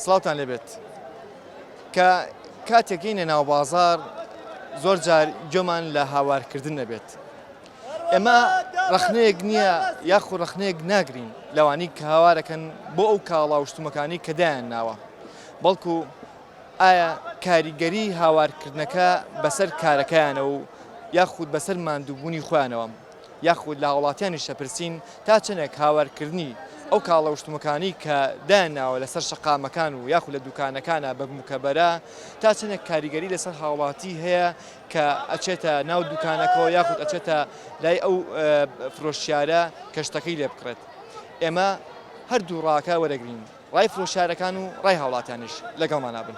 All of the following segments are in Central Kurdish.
سڵاوتان لێبێت کە کاتێکینە ناو بازار زۆر جار گوێمان لە هاوارکردن نەبێت. ئێمە ڕخنەیەک نییە یاخو ڕخنەیەک ناگرین لەوانی کە هاوارەکەن بۆ ئەو کاڵاوشتومەکانی کە دایان ناوە، بەڵکو ئایا کاریگەری هاوارکردنەکە بەسەر کارەکەیانە و یاخود بەسەر ماندووبوونی خۆیانەوە، یاخود لە وڵاتیانی شەپرسین تا چەندێک هاوارکردنی ئەو کاڵەوشتومەکانی کە دایانناوە لەسەر شەقامەکان و یاخود لە دوکانەکانە بە مکەبەرە تا چەندێک کاریگەری لەسەر هاوڵاتی هەیە کە ئەچێتە ناو دوکانەکەەوە یاخود ئەچێتە لای ئەو فرۆشیارە کەشتەکەی لێ بکڕێت. ئێمە هەردوو ڕاکە وەرەگرین، ڕای فرۆشیارەکان و ڕای هاوڵاتیانیش لەگەڵمان نابن.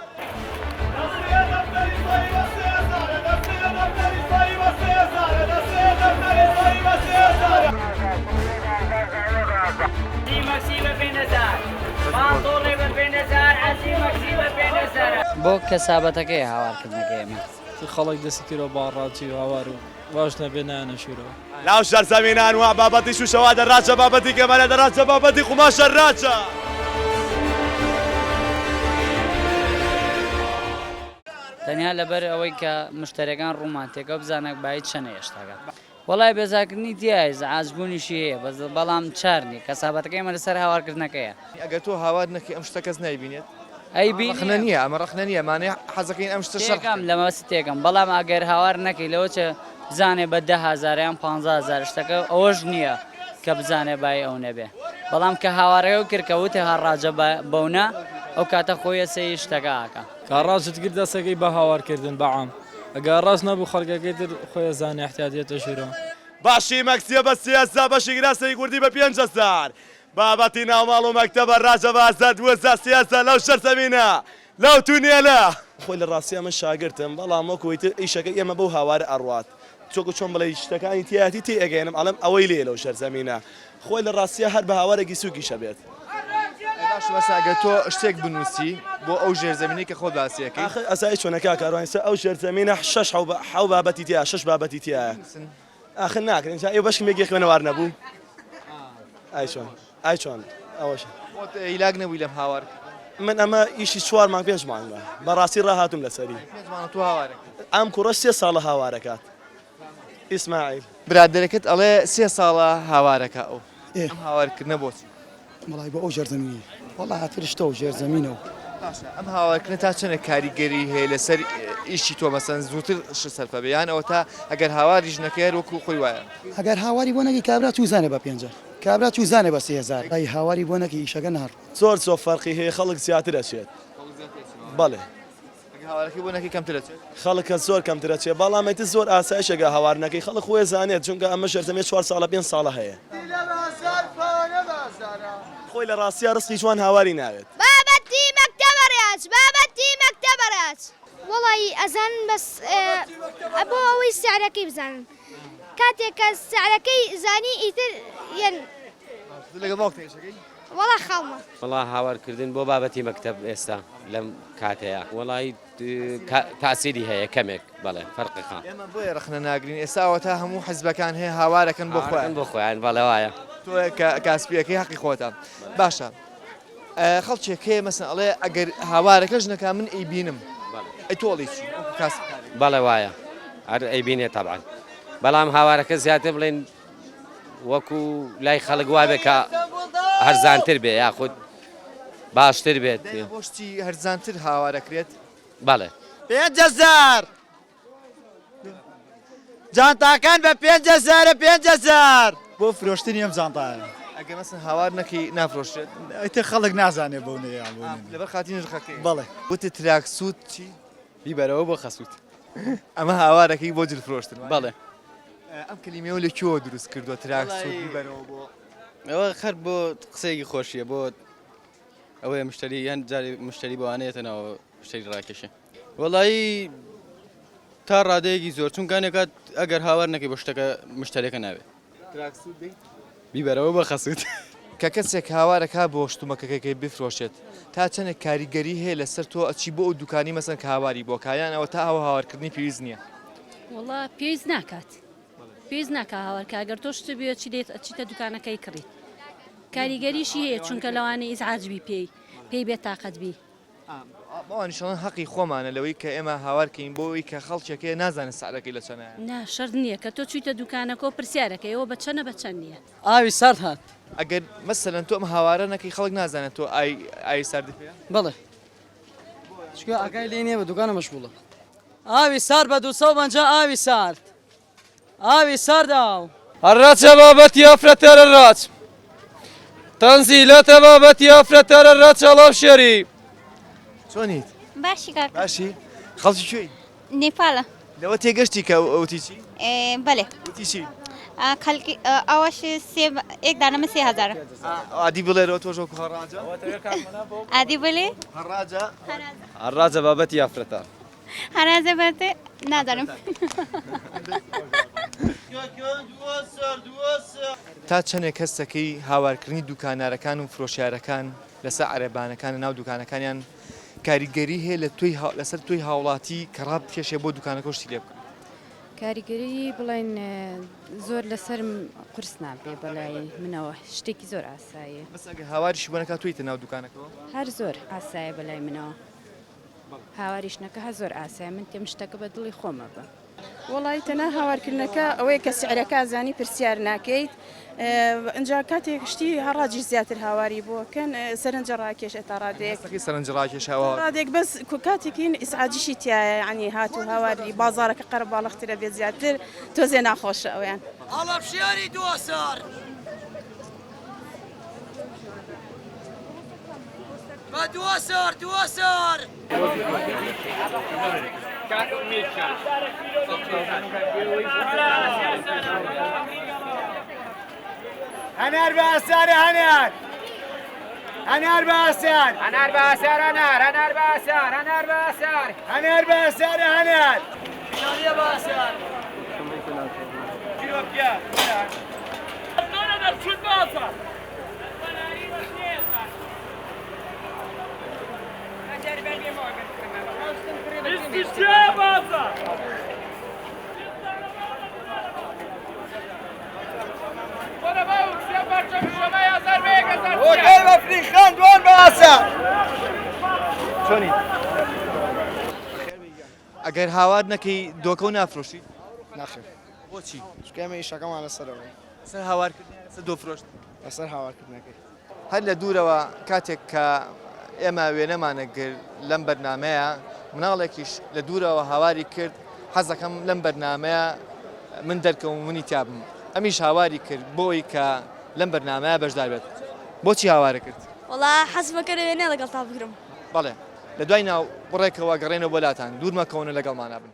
بۆ کەسابەتەکەی هاوارکردنەکەی ئێمە خەڵک دەستی کرۆ باڕاتی و هاوار و باش نەبێ نانەشورەوە لاو شەر زەمینان وە بابەتی شوشەوە دەڕاچە بابەتی گەمەلە دەڕاچە بابەتی قوماشە ڕاچە. تەنیا لەبەر ئەوەی کە مشتەرەکان ڕوومان تێکە بزانێک باید چەنە هێشتاگات. وەڵای بێزاکردنی دیایە عازبوونیشی هەیە بەڵام چارنی کەسابەتەکەی ئەمە لەسەر هاوارکردنەکەیە. ئەگەر تۆ هاوار نەکەی ئەم شتە کەس نایبینێت ئەیبینە نییە ئەمە ڕخنە نییە مانێ حەزەکەین ئەم شتە شەکەم لەمەست تێکم، بەڵام ئەگەر هاوار نەکەی لەوە چە بزانێ بە 10,000 یان 15,000 شتەکە ئەوەش نییە کە بزانێ بای ئەو نەبێ، بەڵام کە هاوارەکە و کردکەوتێ هەڕاجە بەونە ئەو کاتە خۆیە سەی شتەکە ئاکە کاڕاستت کرد دەسەکەی بە هاوارکردن بەعام ئەگەر ڕاست نەبوو خەڵکەکەی تر خۆیە زانێ احتیاجێتە ژوورەوە. باشی مەکسیە بە سیاسا بەشی گراسەی کوردی بە 5,000 بابەتی ناوماڵ و مەکتەبە ڕاجە بازات وەزا سیاسە لەو شەر زەمینە لەو تونێلە. خۆی لە ڕاستیە من شاگرتم بەڵام وەکویتر ئیشەکەی ئێمە بەو هاوارە ئەڕوات چۆکو چۆن بڵێ شتەکانی تیاتی تێ ئەگەێنم ئەڵم ئەوەی لێ لەو شەر زەمینە خۆی لە ڕاستیە هەر بە هاوارێکی سووکیشە بێت. باش بەساگە تۆ شتێک بنووسی بۆ ئەو ژێرزەمینی کە خۆ باسیەکەی ئەسایی چۆنەکە کاروانسە ئەو شەر زەمینە 6 بابەتی تیا 6 بابەتی تایە ئاخر ناکرێن ئێ بەشم یەکی خوێنەوار نەبوو ئای چۆن ئەوەش ئیلاگ نەبووی لەم هاوار من ئەمە ئیشی 4 مانگ 5 مانگە بەڕاستی ڕاهاتوم لەسەری ئەم کوڕە 3 ساڵە هاوارەکات. ئیسماعیل برادەرەکەت ئەڵێ 3 ساڵە هاوارەکە ئەو ئەم هاوارکردنە بۆچی؟ وڵی بۆ ئەو ژێرزەمینی وەڵی هاترشتە و ژێرزەمینەوە ئەم هاوارکردنە تا چەنە کاریگەری هەیە لەسەر ئیشی تۆ مەسەن زووتر سەرفە بێیان ئەوە تا ئەگەر هاواریش نەکەێت وەکو خۆی وایە ئەگەر هاواری بۆ نەکی کابرا چوزانێ بە 5 کابرا چوزانێ بە 3,000 ئەی هاواری بۆ نەکی ئیشەکە نهار زۆر فەرقی هەیە خەڵک زیاتر ئەچێت بەڵێ هاوارەکەی بۆ نەکی کەمتر ئەچێت خەڵکە زۆر کەمتر ئەچێت بەڵامێتی زۆر ئاسایشەگە هاوارنەکەی خەڵک خۆی زانێت چونکە ئەمە ژێرزەمێ 4 ساڵە 5 ساڵە هەیە خۆی لە ڕاستیە ڕستی جوان هاواری ناوێت. بابەتی مەکتەبەرات وەڵی ئەزان بەس بۆ ئەوەی سعرەکەی بزانن کاتێک کە سعرەکەی زانی ئیتر لەگەڵ باوکتێشەکەی وەڵا خاڵمە وڵا هاوارکردن بۆ بابەتی مەکتەب ئێستا لەم کاتەیە وڵی تاسیری هەیە کەمێک بەڵێ فەرقەکە ئێمە بۆیە ڕخنە ناگرین ئێستاوە تا هەموو حەزبەکان هەیە هاوارەکەن بۆ خۆیان بۆ خۆیان بەڵێ وایە تۆ کاسپیەکەی حەقی خۆتە باشە خەڵکێک هەیە مەسەن ئەڵێ ئەگەر هاوارەکەش نەکا من ئەیبینم ئەی تۆڵی چی بەڵێ وایە هەر ئەیبینێت تەبعەن بەڵام هاوارەکە زیاتر بڵێن وەکو لای خەڵک وابێ کە هەرزانتر بێ یاخود باشتر بێت بۆشتی هەرزانتر هاوارەکرێت بەڵێ 5,000 جانتاکان بە 5,000 بۆ فرۆشتنی ئەم جانتایە ئەگە مەسن هاوار نەکەی نافرۆشێت ئەیتە خەڵک نازانێ بۆ نەیە لەبەر خاتی نرخەکەی بەڵێ وتە تراکسووت چی بیبەرەوە بۆ خەسووت ئەمە هاوارەکەی بۆ جل فرۆشتن بەڵێ ئەم کلیمەوە لە کێوە دروست کردووە تراکسووت بیبەرەوە بۆ ئەوە خەر بۆ قسەیەکی خۆشیە بۆ ئەوەیە مشتری یان جاری مشتری بۆوانەیەتەنەوە مشتری ڕاکێشە وەڵایی تا ڕادەیەکی زۆر چونکانێکات ئەگەر هاوار نەکەی بۆ شتەکە مشتەرەکە ناوێت بیبەرەوە بە خەسووت کە کەسێک هاوارەکە بۆ شتومەکەکەی بفرۆشێت تا چەندێک کاریگەری هەیە لەسەر تۆ ئەچی بۆ ئەو دوکانی مەسەن کە هاواری بۆ کایانەوە تا ئەوە هاوارکردنی پێویست نییە وڵا پێویست ناکات پێویست ناکە هاوارکە ئەگەر تۆ شت بێت چی دێت ئەچیتە دوکانەکەی کڕیت کاریگەریشی هەیە چونکە لەوانەیە ئیزعاجبی پێی بێت تااقەت بی بەوانیشەڵەن حەقی خۆمانە لەوەی کە ئێمە هاوارکەین بۆەوەی کە خەڵکێکەیە نازانێت سعرەکەی لە چەنایە نا شەرت نییە کە تۆ چیتە دوکانەکە و پرسیارەکەیەوە بە چەنە بە چەند نییە ئاوی سارد هات ئەگەر مەسەلەن تۆ ئەم هاوارە نەکەی خەڵک نازانێت تۆ ئای ساردی پێ بەڵێ چکە ئاگای لێ نییە بە دوکانە مەشغوڵە ئاوی سارد بە 250 ئاوی سارد ئاوی سارداو الرات شبابتي أفرتر الرات تنزيلة بابتي أفرتر الرات الله بشري چۆنیت باشی کاک باشی خەڵکی کوێی نیپالە لەوە تێگەشتی کە ئەوتی چی بەێ وتی چی خەڵکی ئەوەش یەک دانەمە 3000 عادی بڵێرەوە تۆژۆکو هەڕاجە عادی بڵێ هەڕاجە الرات بابتي أفرتر هەرازە بەتێ نادانم تا چەندێک کەسەکەی هاوارکردنی دوکانارەکان و فرۆشیارەکان لەسەر عەرێبانەکان ناو دوکانەکانیان کاریگەری هەیە لەسەر توی هاوڵاتی کە ڕابکێشێ بۆ دوکانەکەشتی لێ بکەن کاریگەری بڵێن زۆر لەسەر قرس نابێ بەلای منەوە شتێکی زۆر ئاساییە بەس ئەگە هاواریشی بۆنەکە تویتە ناو دوکانەکەەوە هەر زۆر ئاسایە بەلای منەوە هاواریشنەکە هە زۆر ئاسایە من تێم شتەکە بە دڵی خۆمە بە وڵی تەنە هاوارکردنەکە ئەوەیە کە سعرەکە زانی پرسیار ناکەیت ئەجا کاتێک شتی هەڕاجی زیاتر هاواری بۆکەن سەرنجە ڕاکێش تا ڕادێک سەرنج ڕاکێشەوە ڕادێک بەس کاتێکین ئیسعاجیشی تایە عنی هات و هاواری بازارەکە قەر باڵخترە بێت زیاتر تۆزێ ناخۆشە ئەویان ئەڵەبشیاری دووەسار بە دووەسار هنر بأسار هنر هنر بأسار هنر بأسار هنر هنر بأسار هنر بأسار هنر بأسار هنر شانية بأسار كيلو بكيا أنا شو بأسار استشهاد بأسار اوكي مفريخان دون باسا چۆنی ئەگەر هاوار نەکەی دۆکە و نافرۆشی ناخێر بۆچی شکێمە ئیشەکەمان لەسەرەوەی سەر هاوارکردنی لەسەر دۆفرۆشت لەسەر هاوارکردنەکەی هەر لە دوورەوە کاتێک کە ئێمە وێنەمانە گرت لەم بەرنمەیە مناڵێکیش لە دوورەوە هاواری کرد حەزەکەم لەم بەرنمەیە من دەرکەم و منی تیابم ئەمیش هاواری کرد بۆی کە لەم بەرنمەیە بەشدار بێت بۆچی هاوارە کرد وڵا حەزمەکە لەوێنێ لەگەڵ تا بگرم بەڵێ لە دوای ناو بڕێکەوە گەڕێنەوە بۆلاتان دوور مەکەونە لەگەڵمانە بن